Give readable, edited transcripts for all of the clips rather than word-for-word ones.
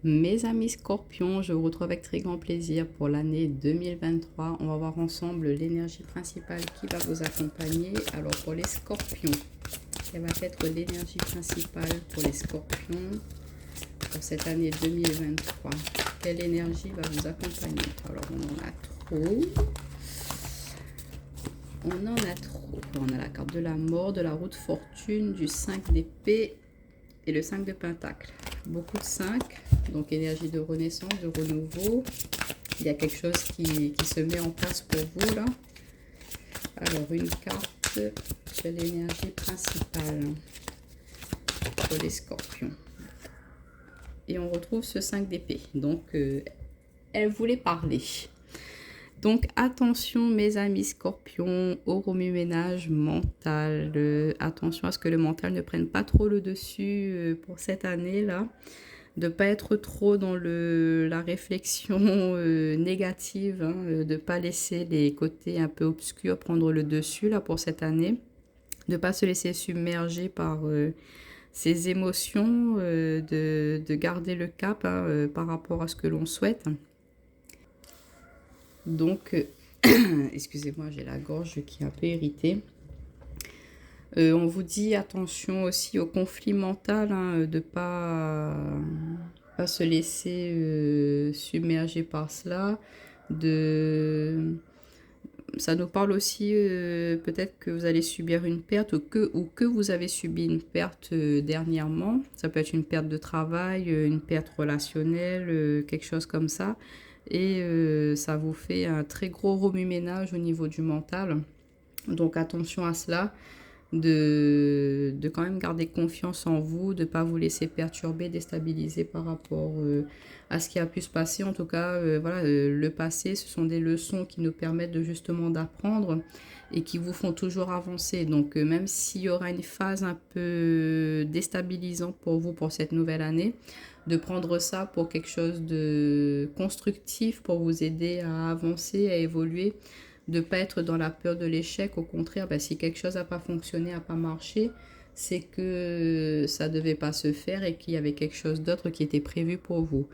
Mes amis scorpions, je vous retrouve avec très grand plaisir pour l'année 2023. On va voir ensemble l'énergie principale qui va vous accompagner. Alors pour les scorpions, quelle va être l'énergie principale pour les scorpions pour cette année 2023? Quelle énergie va vous accompagner? Alors on en a trop. On en a trop. On a la carte de la mort, de la roue de fortune, du 5 d'épée et le 5 de pentacle. Beaucoup de 5, donc énergie de renaissance, de renouveau. Il y a quelque chose qui se met en place pour vous là. Alors une carte de l'énergie principale pour les scorpions. Et on retrouve ce 5 d'épée. Donc elle voulait parler. Donc attention mes amis scorpions au remue-ménage mental. Attention à ce que le mental ne prenne pas trop le dessus pour cette année là. De ne pas être trop dans la réflexion négative, hein, de ne pas laisser les côtés un peu obscurs prendre le dessus là pour cette année. De ne pas se laisser submerger par ses émotions, de garder le cap hein, par rapport à ce que l'on souhaite. Donc, excusez-moi, j'ai la gorge qui est un peu irritée. On vous dit attention aussi au conflit mental, hein, de pas se laisser submerger par cela. Ça nous parle aussi peut-être que vous allez subir une perte ou que vous avez subi une perte dernièrement. Ça peut être une perte de travail, une perte relationnelle, quelque chose comme ça. Et ça vous fait un très gros remue-ménage au niveau du mental. Donc attention à cela, de quand même garder confiance en vous, de ne pas vous laisser perturber, déstabiliser par rapport à ce qui a pu se passer. En tout cas, voilà, le passé, ce sont des leçons qui nous permettent de justement d'apprendre et qui vous font toujours avancer. Donc même s'il y aura une phase un peu déstabilisante pour vous pour cette nouvelle année, de prendre ça pour quelque chose de constructif, pour vous aider à avancer, à évoluer, de ne pas être dans la peur de l'échec. Au contraire, si quelque chose n'a pas fonctionné, n'a pas marché, c'est que ça ne devait pas se faire et qu'il y avait quelque chose d'autre qui était prévu pour vous.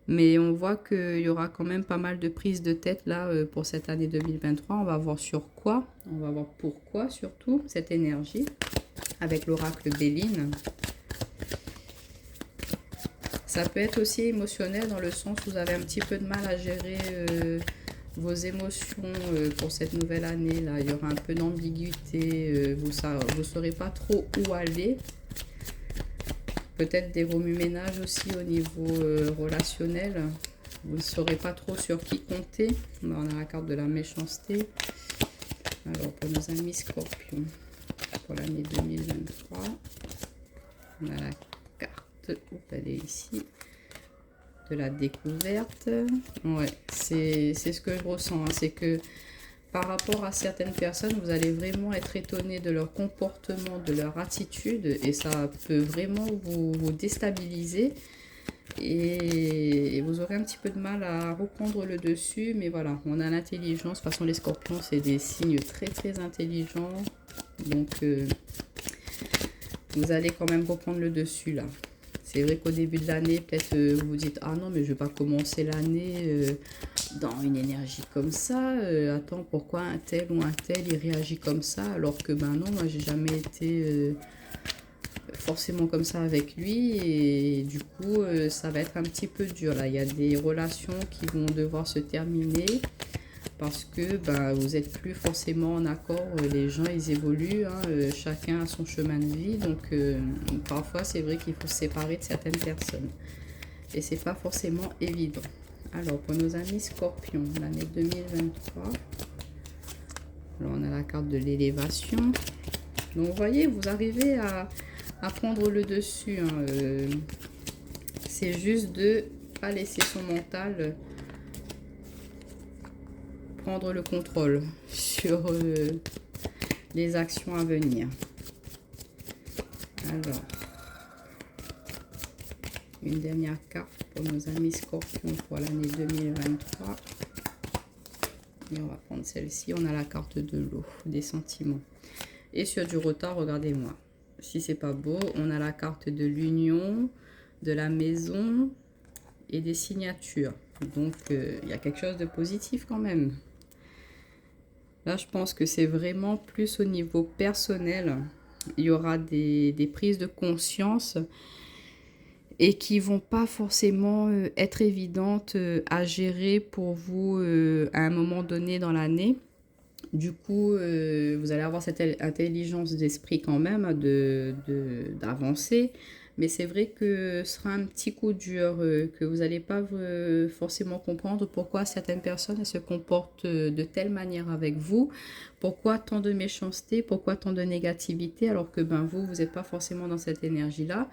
Mais on voit qu'il y aura quand même pas mal de prises de tête là pour cette année 2023. On va voir sur quoi, on va voir pourquoi surtout cette énergie avec l'oracle Béline. Ça peut être aussi émotionnel dans le sens où vous avez un petit peu de mal à gérer vos émotions pour cette nouvelle année. Là, il y aura un peu d'ambiguïté. Vous ne saurez pas trop où aller. Peut-être des remue-ménages aussi au niveau relationnel. Vous ne saurez pas trop sur qui compter. On a la carte de la méchanceté. Alors, pour nos amis scorpions, pour l'année 2023, on a la carte, elle est ici, de la découverte. Ouais, c'est ce que je ressens, hein. C'est que par rapport à certaines personnes, vous allez vraiment être étonné de leur comportement, de leur attitude, et ça peut vraiment vous déstabiliser. Et vous aurez un petit peu de mal à reprendre le dessus, mais voilà, on a l'intelligence. De toute façon, les scorpions, c'est des signes très très intelligents. Donc, vous allez quand même reprendre le dessus là. C'est vrai qu'au début de l'année, peut-être vous vous dites « Ah non, mais je vais pas commencer l'année dans une énergie comme ça. Attends, pourquoi un tel ou un tel, il réagit comme ça ?» Alors que ben non, moi, j'ai jamais été forcément comme ça avec lui. Et du coup, ça va être un petit peu dur. Là, il y a des relations qui vont devoir se terminer parce que vous n'êtes plus forcément en accord. Les gens, ils évoluent, hein, chacun a son chemin de vie, donc parfois c'est vrai qu'il faut se séparer de certaines personnes et c'est pas forcément évident. Alors pour nos amis scorpions, l'année 2023, alors on a la carte de l'élévation. Donc vous voyez, vous arrivez à prendre le dessus, hein, c'est juste de pas laisser son mental prendre le contrôle sur les actions à venir. Alors, une dernière carte pour nos amis scorpions pour l'année 2023. Et on va prendre celle-ci. On a la carte de l'eau, des sentiments. Et sur du retard, regardez-moi. Si c'est pas beau, on a la carte de l'union, de la maison, et des signatures. Donc, il y a quelque chose de positif quand même. Là, je pense que c'est vraiment plus au niveau personnel. Il y aura des prises de conscience et qui vont pas forcément être évidentes à gérer pour vous à un moment donné dans l'année. Du coup, vous allez avoir cette intelligence d'esprit quand même d'avancer. Mais c'est vrai que ce sera un petit coup dur, que vous n'allez pas forcément comprendre pourquoi certaines personnes elles se comportent de telle manière avec vous, pourquoi tant de méchanceté, pourquoi tant de négativité, alors que ben, vous n'êtes pas forcément dans cette énergie-là.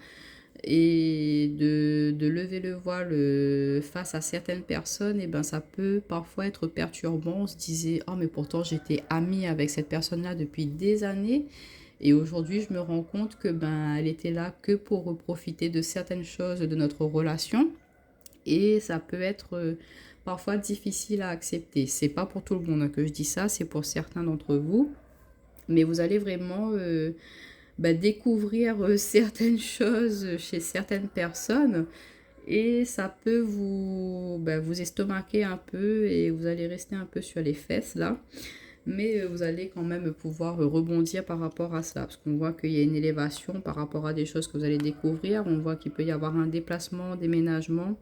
Et de lever le voile face à certaines personnes, et ben ça peut parfois être perturbant. On se disait, oh mais pourtant j'étais amie avec cette personne-là depuis des années. Et aujourd'hui, je me rends compte que ben elle était là que pour profiter de certaines choses de notre relation. Et ça peut être parfois difficile à accepter. C'est pas pour tout le monde hein, que je dis ça, c'est pour certains d'entre vous. Mais vous allez vraiment bah, découvrir certaines choses chez certaines personnes et ça peut vous, bah, vous estomaquer un peu et vous allez rester un peu sur les fesses là. Mais vous allez quand même pouvoir rebondir par rapport à ça parce qu'on voit qu'il y a une élévation par rapport à des choses que vous allez découvrir. On voit qu'il peut y avoir un déplacement, déménagement,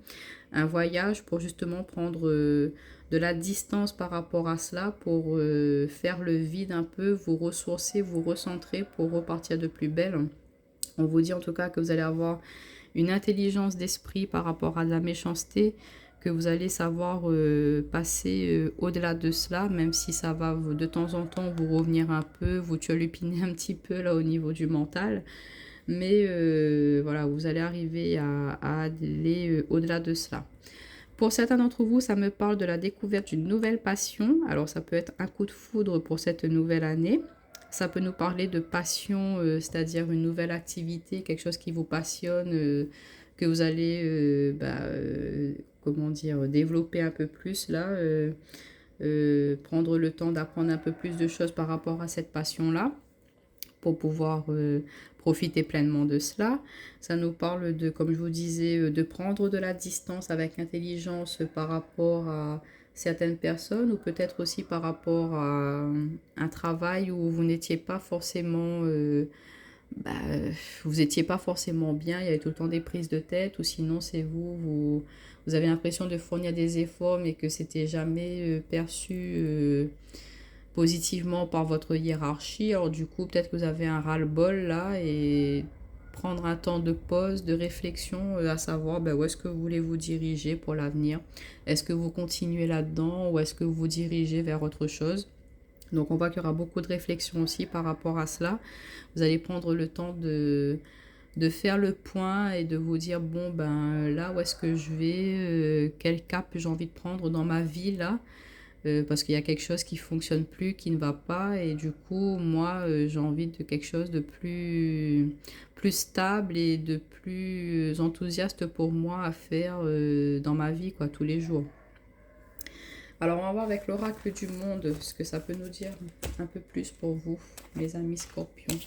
un voyage pour justement prendre de la distance par rapport à cela, pour faire le vide un peu, vous ressourcer, vous recentrer pour repartir de plus belle. On vous dit en tout cas que vous allez avoir une intelligence d'esprit par rapport à la méchanceté, que vous allez savoir passer au-delà de cela, même si ça va de temps en temps vous revenir un peu, vous turlupiner un petit peu là au niveau du mental. Mais voilà, vous allez arriver à aller au-delà de cela. Pour certains d'entre vous, ça me parle de la découverte d'une nouvelle passion. Alors ça peut être un coup de foudre pour cette nouvelle année. Ça peut nous parler de passion, c'est-à-dire une nouvelle activité, quelque chose qui vous passionne, que vous allez comment dire, développer un peu plus là. Prendre le temps d'apprendre un peu plus de choses par rapport à cette passion-là pour pouvoir profiter pleinement de cela. Ça nous parle de, comme je vous disais, de prendre de la distance avec intelligence par rapport à certaines personnes ou peut-être aussi par rapport à un travail où vous n'étiez pas forcément bah, vous n'étiez pas forcément bien, il y avait tout le temps des prises de tête, ou sinon c'est vous avez l'impression de fournir des efforts mais que c'était jamais perçu positivement par votre hiérarchie. Alors du coup, peut-être que vous avez un ras-le-bol là et prendre un temps de pause, de réflexion, à savoir ben, où est-ce que vous voulez vous diriger pour l'avenir. Est-ce que vous continuez là-dedans ou est-ce que vous vous dirigez vers autre chose? Donc on voit qu'il y aura beaucoup de réflexion aussi par rapport à cela. Vous allez prendre le temps de faire le point et de vous dire bon ben là où est-ce que je vais, quel cap j'ai envie de prendre dans ma vie là. Parce qu'il y a quelque chose qui fonctionne plus, qui ne va pas, et du coup, moi, j'ai envie de quelque chose de plus stable et de plus enthousiaste pour moi à faire dans ma vie, quoi, tous les jours. Alors, on va voir avec l'oracle du monde ce que ça peut nous dire un peu plus pour vous, mes amis scorpions.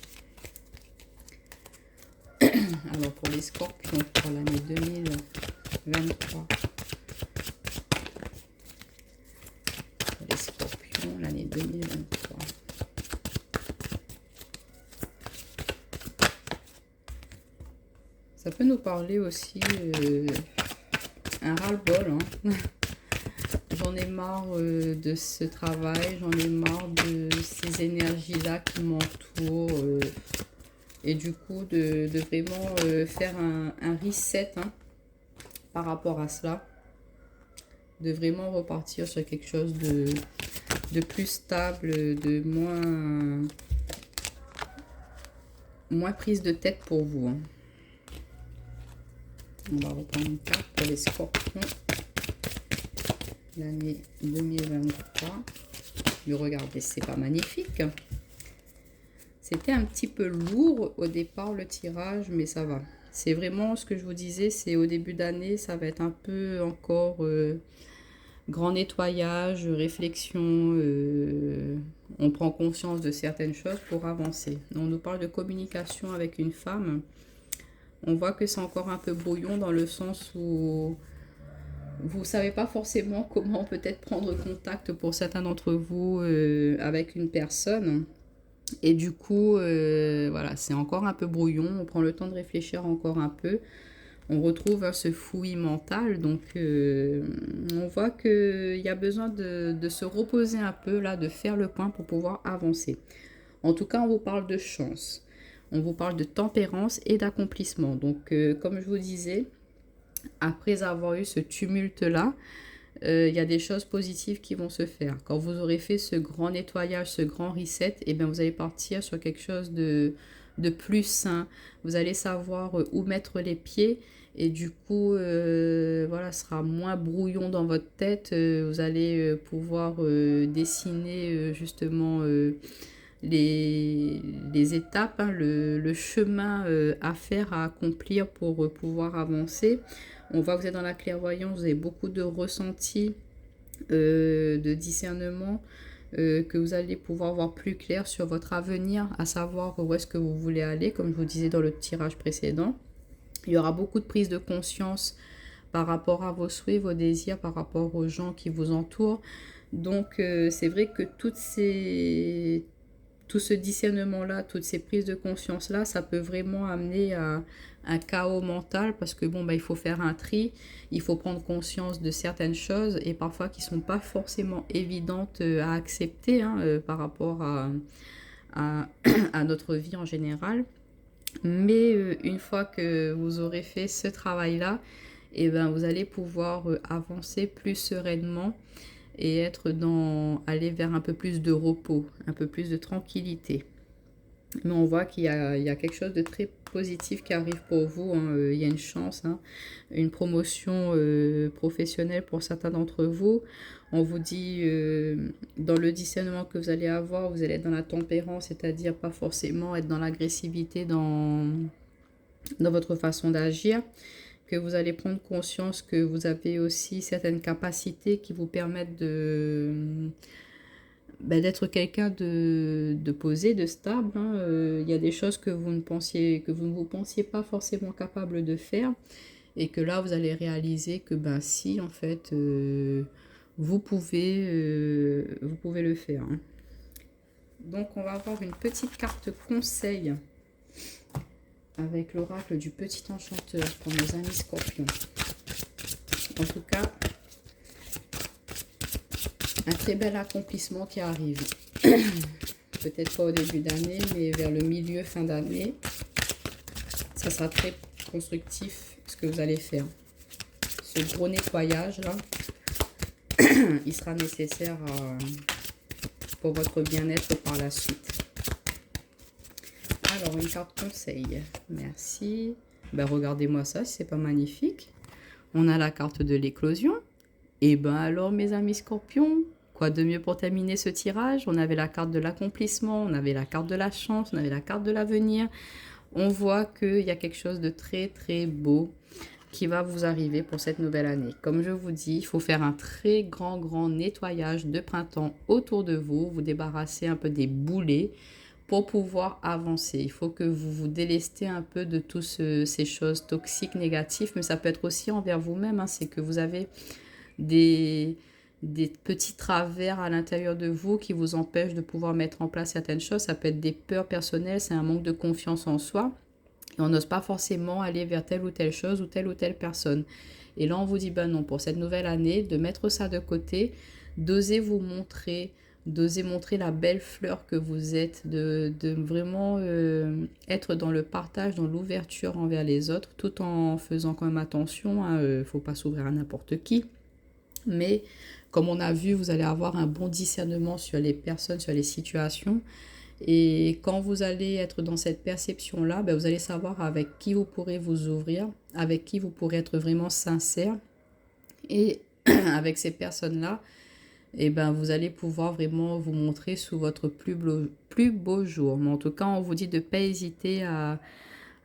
Alors, pour les scorpions, pour l'année 2023. Les scorpions, l'année 2023. Ça peut nous parler aussi un ras-le-bol. Hein. J'en ai marre de ce travail, j'en ai marre de ces énergies-là qui m'entourent. Et du coup, de vraiment faire un reset hein, par rapport à cela. De vraiment repartir sur quelque chose de plus stable, de moins prise de tête pour vous. Hein. On va reprendre une carte pour les scorpions. L'année 2023. Mais regardez, c'est pas magnifique. C'était un petit peu lourd au départ le tirage, mais ça va. C'est vraiment ce que je vous disais, c'est au début d'année, ça va être un peu encore grand nettoyage, réflexion. On prend conscience de certaines choses pour avancer. On nous parle de communication avec une femme. On voit que c'est encore un peu brouillon dans le sens où vous ne savez pas forcément comment peut-être prendre contact pour certains d'entre vous avec une personne. Et du coup, voilà, c'est encore un peu brouillon. On prend le temps de réfléchir encore un peu. On retrouve ce fouillis mental. Donc, on voit qu'il y a besoin de se reposer un peu, là, de faire le point pour pouvoir avancer. En tout cas, on vous parle de chance. On vous parle de tempérance et d'accomplissement. Donc, comme je vous disais, après avoir eu ce tumulte-là, il y a des choses positives qui vont se faire. Quand vous aurez fait ce grand nettoyage, ce grand reset, et bien vous allez partir sur quelque chose de plus sain. Vous allez savoir où mettre les pieds et du coup, voilà, ce sera moins brouillon dans votre tête. Vous allez pouvoir dessiner justement les étapes, hein, le chemin à faire, à accomplir pour pouvoir avancer. On voit que vous êtes dans la clairvoyance, vous avez beaucoup de ressentis, de discernement, que vous allez pouvoir voir plus clair sur votre avenir, à savoir où est-ce que vous voulez aller, comme je vous disais dans le tirage précédent. Il y aura beaucoup de prise de conscience par rapport à vos souhaits, vos désirs, par rapport aux gens qui vous entourent. Donc, c'est vrai que tout ce discernement-là, toutes ces prises de conscience-là, ça peut vraiment amener à un chaos mental parce que bon, bah, il faut faire un tri, il faut prendre conscience de certaines choses et parfois qui ne sont pas forcément évidentes à accepter hein, par rapport à, à notre vie en général. Mais une fois que vous aurez fait ce travail-là, et ben, vous allez pouvoir avancer plus sereinement et aller vers un peu plus de repos, un peu plus de tranquillité. Mais on voit il y a quelque chose de très positif qui arrive pour vous. Hein. Il y a une chance, hein, une promotion professionnelle pour certains d'entre vous. On vous dit, dans le discernement que vous allez avoir, vous allez être dans la tempérance, c'est-à-dire pas forcément être dans l'agressivité dans votre façon d'agir, que vous allez prendre conscience que vous avez aussi certaines capacités qui vous permettent d'être quelqu'un de posé, de stable. Hein. Il y a des choses que vous ne vous pensiez pas forcément capable de faire et que là vous allez réaliser que si en fait vous pouvez le faire. Hein. Donc on va avoir une petite carte conseil avec l'oracle du petit enchanteur pour nos amis scorpions. En tout cas, un très bel accomplissement qui arrive. Peut-être pas au début d'année, mais vers le milieu, fin d'année. Ça sera très constructif ce que vous allez faire. Ce gros nettoyage là, il sera nécessaire pour votre bien-être par la suite. Alors, une carte conseil. Merci. Regardez-moi ça, si c'est pas magnifique. On a la carte de l'éclosion. Et alors, mes amis scorpions, quoi de mieux pour terminer ce tirage? On avait la carte de l'accomplissement, on avait la carte de la chance, on avait la carte de l'avenir. On voit qu'il y a quelque chose de très très beau qui va vous arriver pour cette nouvelle année. Comme je vous dis, il faut faire un très grand nettoyage de printemps autour de vous, vous débarrasser un peu des boulets pour pouvoir avancer. Il faut que vous vous délestez un peu de toutes ces choses toxiques, négatives, mais ça peut être aussi envers vous-même. Hein. C'est que vous avez des petits travers à l'intérieur de vous qui vous empêchent de pouvoir mettre en place certaines choses. Ça peut être des peurs personnelles, c'est un manque de confiance en soi. Et on n'ose pas forcément aller vers telle ou telle chose ou telle personne. Et là, on vous dit, non, pour cette nouvelle année, de mettre ça de côté, d'oser vous montrer, d'oser montrer la belle fleur que vous êtes, de vraiment être dans le partage, dans l'ouverture envers les autres, tout en faisant quand même attention, il ne faut pas s'ouvrir à n'importe qui. Mais comme on a vu, vous allez avoir un bon discernement sur les personnes, sur les situations. Et quand vous allez être dans cette perception-là, vous allez savoir avec qui vous pourrez vous ouvrir, avec qui vous pourrez être vraiment sincère. Et avec ces personnes-là, vous allez pouvoir vraiment vous montrer sous votre plus beau jour. Mais en tout cas, on vous dit de ne pas hésiter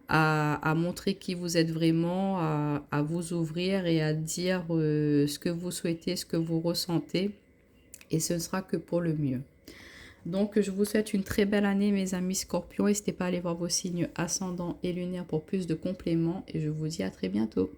à montrer qui vous êtes vraiment, à vous ouvrir et à dire ce que vous souhaitez, ce que vous ressentez. Et ce ne sera que pour le mieux. Donc, je vous souhaite une très belle année, mes amis scorpions. N'hésitez pas à aller voir vos signes ascendants et lunaires pour plus de compléments. Et je vous dis à très bientôt.